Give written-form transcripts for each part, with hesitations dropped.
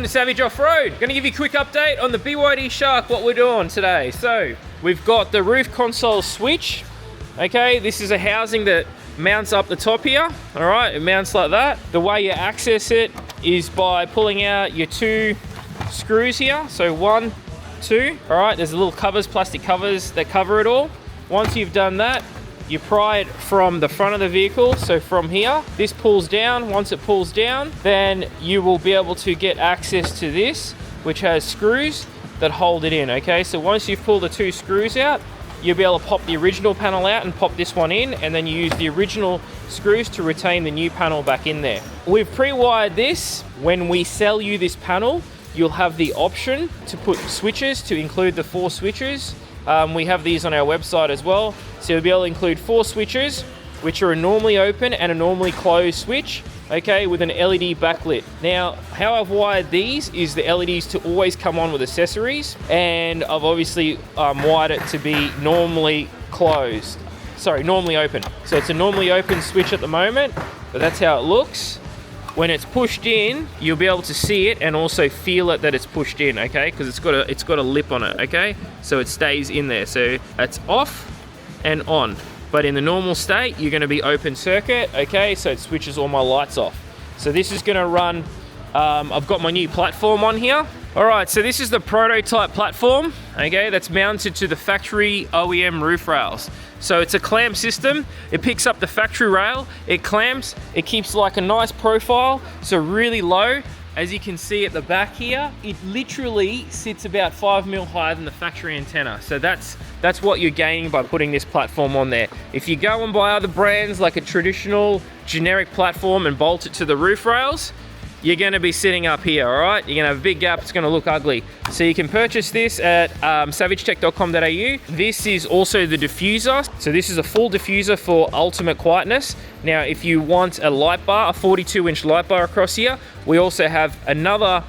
to Savage Off-Road. Gonna give you a quick update on the BYD Shark, what we're doing today. So, we've got the roof console switch. Okay, this is a housing that mounts up the top here. All right, it mounts like that. The way you access it is by pulling out your 2 screws here. So 1, 2. All right, there's little covers, plastic covers that cover it all. Once you've done that, you pry it from the front of the vehicle. So from here, this pulls down. Once it pulls down, then you will be able to get access to this, which has screws that hold it in, okay? So once you've pulled the 2 screws out, you'll be able to pop the original panel out and pop this one in, and then you use the original screws to retain the new panel back in there. We've pre-wired this. When we sell you this panel, you'll have the option to put switches to include the 4 switches. We have these on our website as well. So you'll be able to include 4 switches, which are a normally open and a normally closed switch, okay, with an LED backlit. Now, how I've wired these is the LEDs to always come on with accessories, and I've obviously wired it to be normally closed. Sorry, normally open. So it's a normally open switch at the moment, but that's how it looks. When it's pushed in, you'll be able to see it and also feel it that it's pushed in, okay? Because it's got a lip on it, okay? So it stays in there. So it's off and on. But in the normal state, you're gonna be open circuit, okay? So it switches all my lights off. So this is gonna run, I've got my new platform on here. All right, so this is the prototype platform, okay? That's mounted to the factory OEM roof rails. So it's a clamp system. It picks up the factory rail, it clamps, it keeps like a nice profile, so really low. As you can see at the back here, it literally sits about 5 mil higher than the factory antenna. So that's what you're gaining by putting this platform on there. If you go and buy other brands like a traditional generic platform and bolt it to the roof rails, you're gonna be sitting up here, all right? You're gonna have a big gap, it's gonna look ugly. So you can purchase this at savagetech.com.au. This is also the diffuser. So this is a full diffuser for ultimate quietness. Now, if you want a light bar, a 42-inch light bar across here, we also have another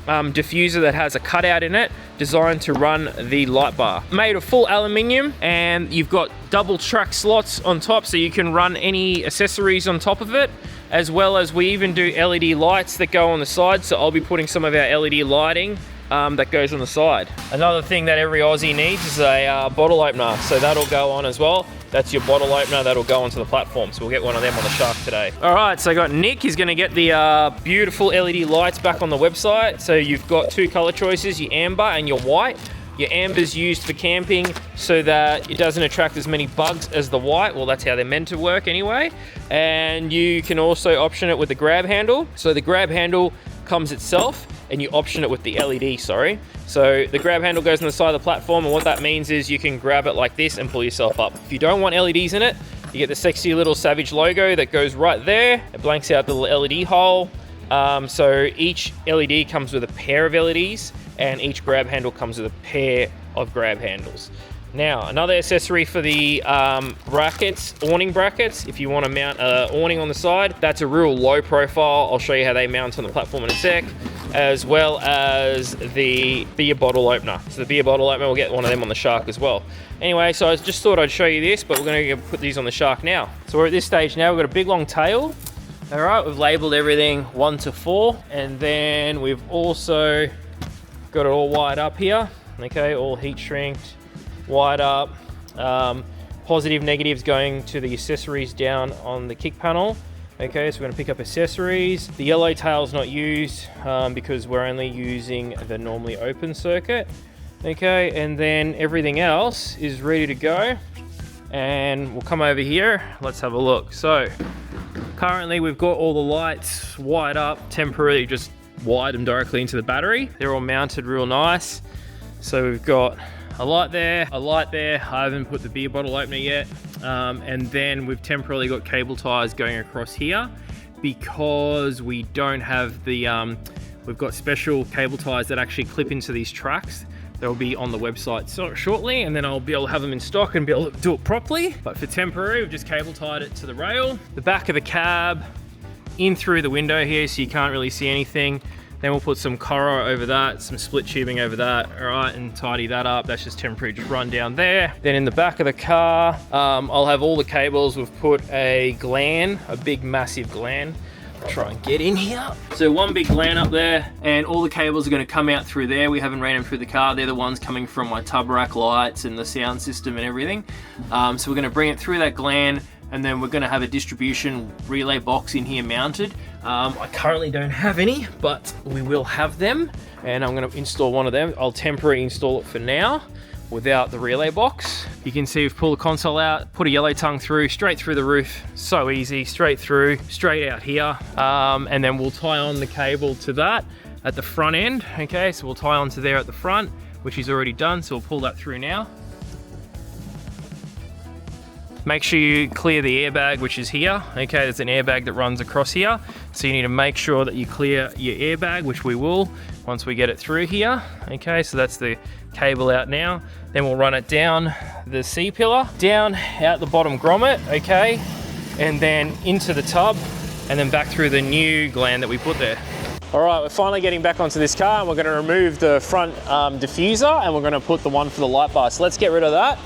diffuser that has a cutout in it designed to run the light bar. Made of full aluminium, and you've got double track slots on top so you can run any accessories on top of it, as well as we even do LED lights that go on the side. So I'll be putting some of our LED lighting that goes on the side. Another thing that every Aussie needs is a bottle opener. So that'll go on as well. That's your bottle opener that'll go onto the platform. So we'll get one of them on the Shark today. All right, so I got Nick. He's gonna get the beautiful LED lights back on the website. So you've got 2 color choices, your amber and your white. Your amber's used for camping so that it doesn't attract as many bugs as the white. Well, that's how they're meant to work anyway. And you can also option it with the grab handle. So the grab handle comes itself, and you option it with the LED, sorry. So the grab handle goes on the side of the platform, and what that means is you can grab it like this and pull yourself up. If you don't want LEDs in it, you get the sexy little Savage logo that goes right there. It blanks out the little LED hole. So each LED comes with a pair of LEDs, and each grab handle comes with a pair of grab handles. Now, another accessory for the brackets, awning brackets, if you want to mount an awning on the side, that's a real low profile. I'll show you how they mount on the platform in a sec, as well as the beer bottle opener. So the beer bottle opener, we'll get one of them on the Shark as well. Anyway, so I just thought I'd show you this, but we're going to put these on the Shark now. So we're at this stage now, we've got a big long tail. All right, we've labeled everything 1 to 4, and then we've also got it all wired up here. Okay, all heat shrinked, wired up. Positive, negatives going to the accessories down on the kick panel. Okay, so we're gonna pick up accessories. The yellow tail's not used because we're only using the normally open circuit. Okay, and then everything else is ready to go. And we'll come over here, let's have a look. So, currently we've got all the lights wired up, temporarily just wired them directly into the battery. They're all mounted real nice. So we've got a light there, a light there. I haven't put the beer bottle opener yet. And then we've temporarily got cable ties going across here because we don't have the, we've got special cable ties that actually clip into these tracks. They'll be on the website shortly, and then I'll be able to have them in stock and be able to do it properly. But for temporary, we've just cable tied it to the rail. The back of the cab, in through the window here, so you can't really see anything. Then we'll put some Coro over that, some split tubing over that, all right, and tidy that up. That's just temporary, just run down there. Then in the back of the car, I'll have all the cables. We've put a gland, a big massive gland, Try and get in here. So one big LAN up there, and all the cables are going to come out through there. We haven't ran them through the car. They're the ones coming from my tub rack lights and the sound system and everything. So we're going to bring it through that GLAN, and then we're going to have a distribution relay box in here mounted. I currently don't have any, but we will have them, and I'm going to install one of them. I'll temporarily install it for now without the relay box. You can see we've pulled the console out, put a yellow tongue through, straight through the roof. So easy, straight through, straight out here. And then we'll tie on the cable to that at the front end. Okay, so we'll tie onto there at the front, which is already done. So we'll pull that through now. Make sure you clear the airbag, which is here. Okay, there's an airbag that runs across here. So you need to make sure that you clear your airbag, which we will once we get it through here. Okay, so that's the cable out now. Then we'll run it down the C-pillar, down out the bottom grommet, okay? And then into the tub, and then back through the new GLAN that we put there. All right, we're finally getting back onto this car, and we're gonna remove the front diffuser, and we're gonna put the one for the light bar. So let's get rid of that.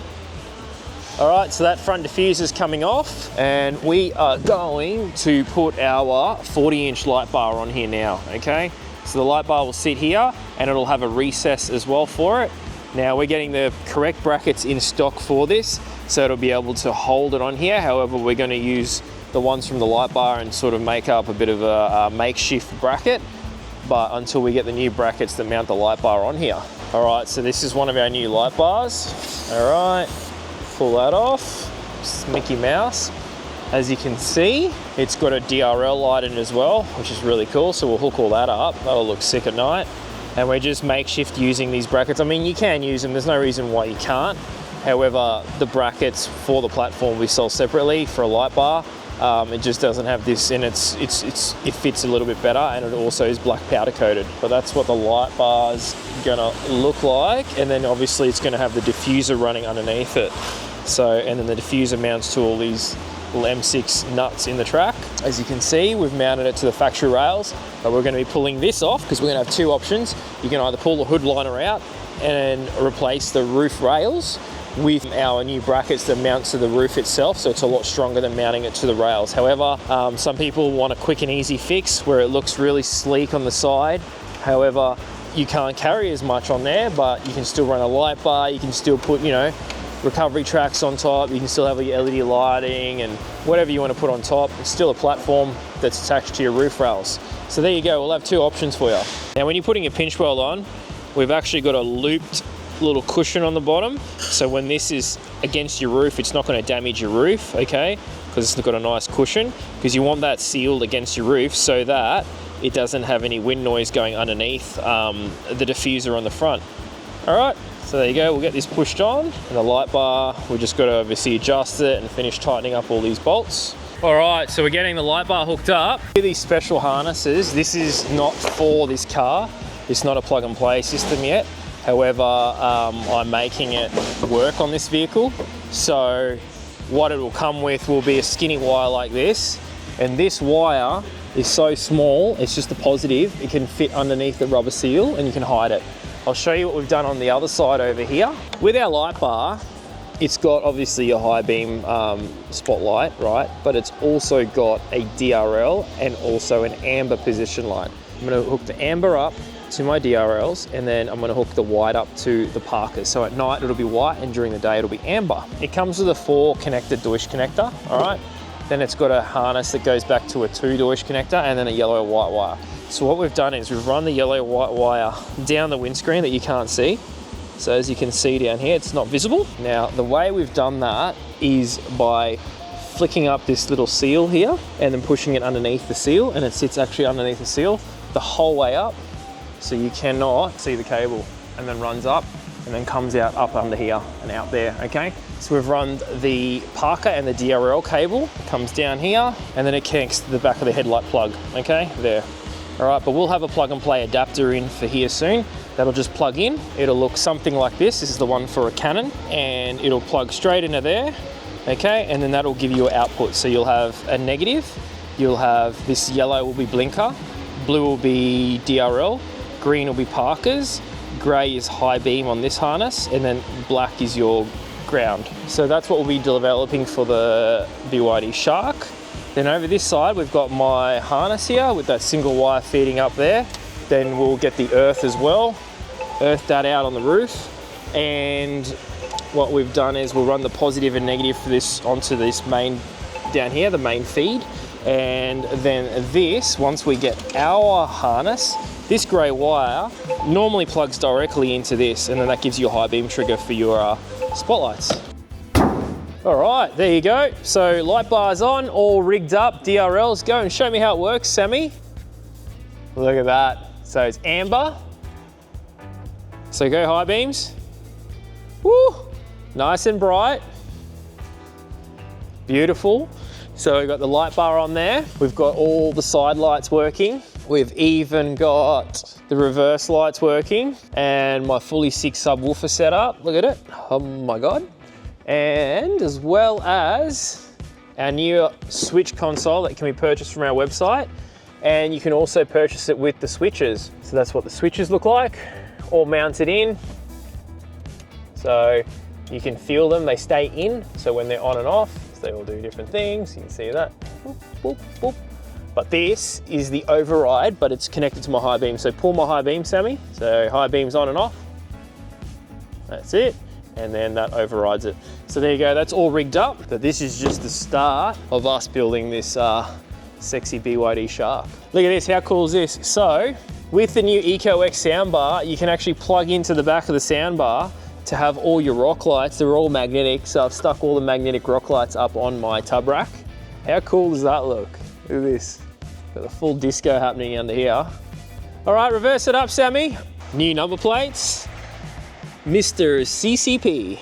All right, so that front diffuser is coming off, and we are going to put our 40-inch light bar on here now, okay? So the light bar will sit here, and it'll have a recess as well for it. Now we're getting the correct brackets in stock for this, so it'll be able to hold it on here. However, we're gonna use the ones from the light bar and sort of make up a bit of a makeshift bracket, but until we get the new brackets that mount the light bar on here. All right, so this is one of our new light bars. All right. Pull that off, it's Mickey Mouse. As you can see, it's got a DRL light in it as well, which is really cool. So we'll hook all that up. That'll look sick at night. And we're just makeshift using these brackets. I mean, you can use them. There's no reason why you can't. However, the brackets for the platform we sell separately for a light bar. It just doesn't have this, and it fits a little bit better, and it also is black powder coated. But that's what the light bar's gonna look like, and then obviously it's gonna have the diffuser running underneath it. So, and then the diffuser mounts to all these little M6 nuts in the track. As you can see, we've mounted it to the factory rails, but we're gonna be pulling this off because we're gonna have two options. You can either pull the hood liner out and replace the roof rails with our new brackets that mount to the roof itself, so it's a lot stronger than mounting it to the rails. However, some people want a quick and easy fix where it looks really sleek on the side. However, you can't carry as much on there, but you can still run a light bar, you can still put, you know, recovery tracks on top, you can still have your LED lighting and whatever you want to put on top. It's still a platform that's attached to your roof rails. So there you go, we'll have two options for you. Now when you're putting a pinch weld on, we've actually got a looped little cushion on the bottom, so when this is against your roof, it's not going to damage your roof, okay, because it's got a nice cushion, because you want that sealed against your roof so that it doesn't have any wind noise going underneath the diffuser on the front. All right, so there you go, we'll get this pushed on, and the light bar, we just got to obviously adjust it and finish tightening up all these bolts. All right, so we're getting the light bar hooked up. These special harnesses, this is not for this car, it's not a plug and play system yet. However, I'm making it work on this vehicle. So what it will come with will be a skinny wire like this. And this wire is so small, it's just a positive. It can fit underneath the rubber seal and you can hide it. I'll show you what we've done on the other side over here. With our light bar, it's got obviously a high beam spotlight, right? But it's also got a DRL and also an amber position light. I'm gonna hook the amber up to my DRLs, and then I'm going to hook the white up to the Parkers. So at night it'll be white and during the day it'll be amber. It comes with a 4-connected Deutsch connector, all right? Then it's got a harness that goes back to a 2 Deutsch connector and then a yellow white wire. So what we've done is we've run the yellow white wire down the windscreen that you can't see. So as you can see down here, it's not visible. Now the way we've done that is by flicking up this little seal here and then pushing it underneath the seal, and it sits actually underneath the seal the whole way up. So you cannot see the cable, and then runs up and then comes out up under here and out there, okay? So we've run the Parker and the DRL cable, comes down here, and then it connects to the back of the headlight plug, okay? There. All right, but we'll have a plug and play adapter in for here soon. That'll just plug in. It'll look something like this. This is the one for a Canon, and it'll plug straight into there, okay? And then that'll give you an output. So you'll have a negative, you'll have this yellow will be blinker, blue will be DRL, green will be Parkers, grey is high beam on this harness, and then black is your ground. So that's what we'll be developing for the BYD Shark. Then over this side, we've got my harness here with that single wire feeding up there. Then we'll get the earth as well, earth that out on the roof. And what we've done is we'll run the positive and negative for this onto this main down here, the main feed. And then this, once we get our harness, this grey wire normally plugs directly into this, and then that gives you a high beam trigger for your spotlights. All right, there you go. So light bars on, all rigged up, DRLs. Go and show me how it works, Sammy. Look at that. So it's amber. So go high beams. Woo, nice and bright. Beautiful. So we've got the light bar on there. We've got all the side lights working. We've even got the reverse lights working and my fully 6 subwoofer setup. Look at it. Oh my God. And as well as our new switch console that can be purchased from our website. And you can also purchase it with the switches. So that's what the switches look like, all mounted in. So you can feel them, they stay in. So when they're on and off, they all do different things. You can see that. Boop, boop, boop. But this is the override, but it's connected to my high beam. So pull my high beam, Sammy. So high beam's on and off. That's it. And then that overrides it. So there you go, that's all rigged up. But this is just the start of us building this sexy BYD Shark. Look at this, how cool is this? So with the new EcoX soundbar, you can actually plug into the back of the soundbar to have all your rock lights. They're all magnetic, so I've stuck all the magnetic rock lights up on my tub rack. How cool does that look? Look at this. Got the full disco happening under here. All right, reverse it up, Sammy. New number plates. Mr. CCP.